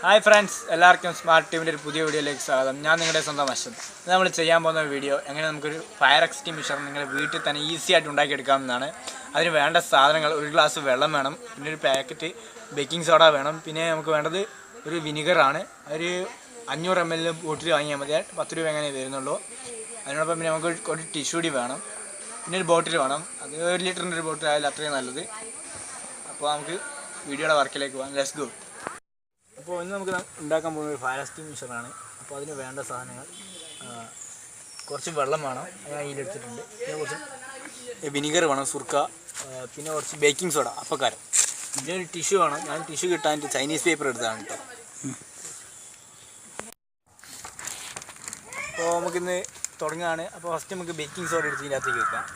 Hi friends, എല്ലാവർക്കും smart ടീമിൻ്റെ ഒരു പുതിയ വീഡിയോയിലേക്ക് സ്വാഗതം. ഞാൻ നിങ്ങളുടെ സ്വന്തം അശ്വൻ. ഇത് നമ്മൾ ചെയ്യാൻ പോകുന്ന വീഡിയോ എങ്ങനെ നമുക്കൊരു ഫയർ എക്സ്റ്റിംഗ്വിഷർ നിങ്ങളുടെ വീട്ടിൽ തന്നെ ഈസി ആയിട്ട് ഉണ്ടാക്കിയെടുക്കാമെന്നാണ്. അതിന് വേണ്ട സാധനങ്ങൾ: ഒരു ഗ്ലാസ് വെള്ളം വേണം, പിന്നെ ഒരു പാക്കറ്റ് ബേക്കിംഗ് സോഡ വേണം, പിന്നെ നമുക്ക് വേണ്ടത് ഒരു വിനിഗറാണ്. ഒരു 500 ml ബോട്ടിൽ വാങ്ങിയാൽ മതി, 10 രൂപ എങ്ങനെ വരുന്നുള്ളൂ. അതിനോടൊപ്പം പിന്നെ നമുക്ക് ഒരു ടിഷ്യൂ കൂടി വേണം, പിന്നെ ഒരു ബോട്ടിൽ വേണം. അത് 1 ലിറ്ററിൻ്റെ ഒരു ബോട്ടിൽ ആയാലും അത്രയും നല്ലത്. അപ്പോൾ നമുക്ക് വീഡിയോയുടെ വർക്കിലേക്ക് പോകാം. Let's go. അപ്പോൾ ഇന്ന് നമുക്ക് ഉണ്ടാക്കാൻ പോകുന്ന ഒരു ഫയർ എക്സ്റ്റിംഗ്വിഷറാണ്. അപ്പോൾ അതിന് വേണ്ട സാധനങ്ങൾ: കുറച്ച് വെള്ളം വേണം, ഞാൻ ഇതിലെടുത്തിട്ടുണ്ട്. പിന്നെ കുറച്ച് വിനിഗർ വേണം, സുർക്ക, പിന്നെ കുറച്ച് ബേക്കിംഗ് സോഡ, അപ്പക്കാരം. പിന്നെ ഒരു ടിഷ്യൂ വേണം. ഞാൻ ടിഷ്യൂ കിട്ടാൻ ചൈനീസ് പേപ്പർ എടുത്തതാണ് കേട്ടോ. അപ്പോൾ നമുക്കിന്ന് തുടങ്ങുകയാണ്. അപ്പോൾ ഫസ്റ്റ് നമുക്ക് ബേക്കിംഗ് സോഡ എടുത്ത് ഇതിനകത്തേക്ക് വെക്കാം.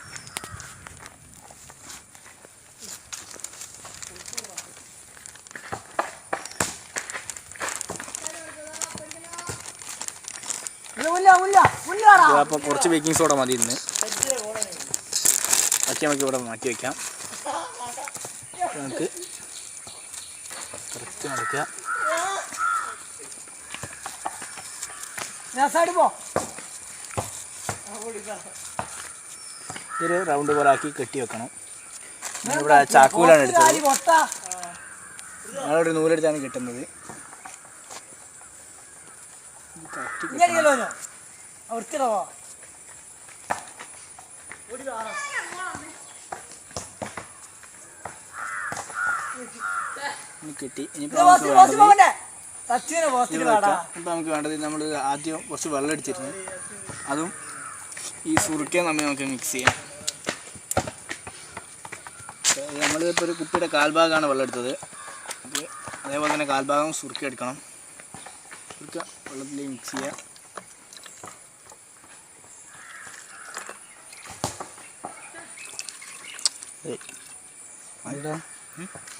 അപ്പോൾ കുറച്ച് ബേക്കിംഗ് സോഡ മതി ഇന്ന്. ബാക്കി നമുക്ക് ഇവിടെ മാറ്റി വയ്ക്കാം. നമുക്ക് കുറച്ച് നടക്കുക. ഇതൊരു റൗണ്ട് പോലെ ആക്കി കെട്ടി വെക്കണം. ഇവിടെ ചാക്കൂലാണ് എടുത്തത്. ഞങ്ങളൊരു നൂലെടുത്താണ് കിട്ടുന്നത്. കിട്ടി. ഇനിയിപ്പോൾ നമുക്ക് വേണ്ടത് നമ്മൾ ആദ്യം കുറച്ച് വെള്ളം എടുത്തിരുന്നു, അതും ഈ സുറുക്കയും തമ്മിൽ നമുക്ക് മിക്സ് ചെയ്യാം. നമ്മളിപ്പോൾ ഒരു കുപ്പിയുടെ കാൽഭാഗമാണ് വെള്ളം എടുത്തത്. അപ്പോൾ അതേപോലെ തന്നെ കാൽഭാഗം സുറുക്ക എടുക്കണം. സുറുക്ക വെള്ളത്തിൽ മിക്സ് ചെയ്യാം.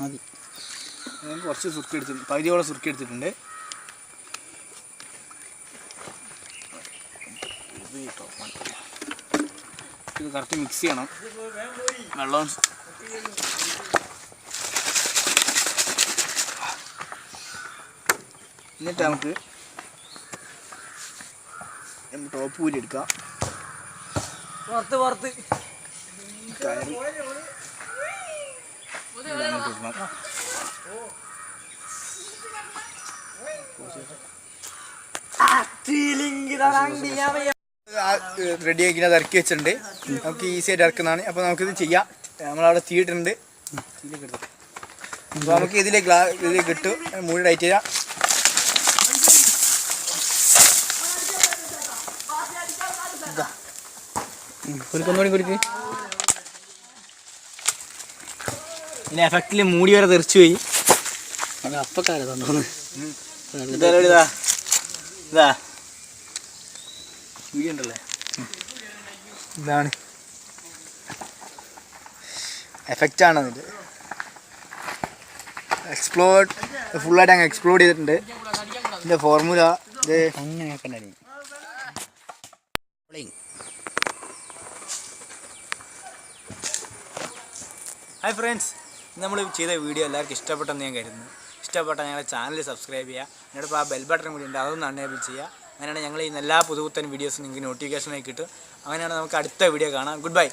മതി. ഞാൻ കുറച്ച് സുർക്ക എടുത്തിട്ടുണ്ട്, പകുതിയോളം സുർക്ക എടുത്തിട്ടുണ്ട്. ഇത് കറക്റ്റ് മിക്സ് ചെയ്യണം. വെള്ളം എന്നിട്ട് നമുക്ക് ടോപ്പ് കൂടി എടുക്കാം. കയറി റെഡിയാക്കി അത് ഇറക്കി വെച്ചിട്ടുണ്ട്. നമുക്ക് ഈസി ആയിട്ട് ഇറക്കുന്നതാണ്. അപ്പോൾ നമുക്കിത് ചെയ്യാം. നമ്മളവിടെ തീയിട്ടുണ്ട്. അപ്പോൾ നമുക്ക് ഇതിലേക്ക് ഇട്ട് മൂടി ടൈറ്റ് ചെയ്യാം. കുടിക്കൊന്നുകൂടി കുടിക്ക്. പിന്നെ എഫക്റ്റിൽ മൂടി വരെ തെറിച്ചു പോയി. അത് അപ്പക്കാരെ തന്നോന്ന്. ഇതാ വീഡിയോ ഉണ്ടല്ലേ, ഇതാണ് എഫക്റ്റാണ്. അതിൻ്റെ എക്സ്പ്ലോഡ് ഫുള്ളായിട്ട് അങ്ങ് എക്സ്പ്ലോഡ് ചെയ്തിട്ടുണ്ട്. ഇതിൻ്റെ ഫോർമുല ഇത് അങ്ങനെയൊക്കെ. ഹായ് ഫ്രണ്ട്സ്, നമ്മൾ ചെയ്ത വീഡിയോ എല്ലാവർക്കും ഇഷ്ടപ്പെട്ടെന്ന് ഞാൻ കരുതുന്നു. ഇഷ്ടപ്പെട്ടാൽ ഞങ്ങളുടെ ചാനൽ സബ്സ്ക്രൈബ് ചെയ്യുക. എന്നോടൊപ്പം ആ ബെൽ ബട്ടൺ കൂടി ഉണ്ട്, അതൊന്ന് അൺഎബിൾ ചെയ്യുക. അങ്ങനെയാണ് ഞങ്ങൾ ഈ എല്ലാ പുതുപുത്തൻ വീഡിയോസും നിങ്ങൾക്ക് നോട്ടിഫിക്കേഷനായി കിട്ടും. അങ്ങനെയാണ് നമുക്ക് അടുത്ത വീഡിയോ കാണാം. Good bye.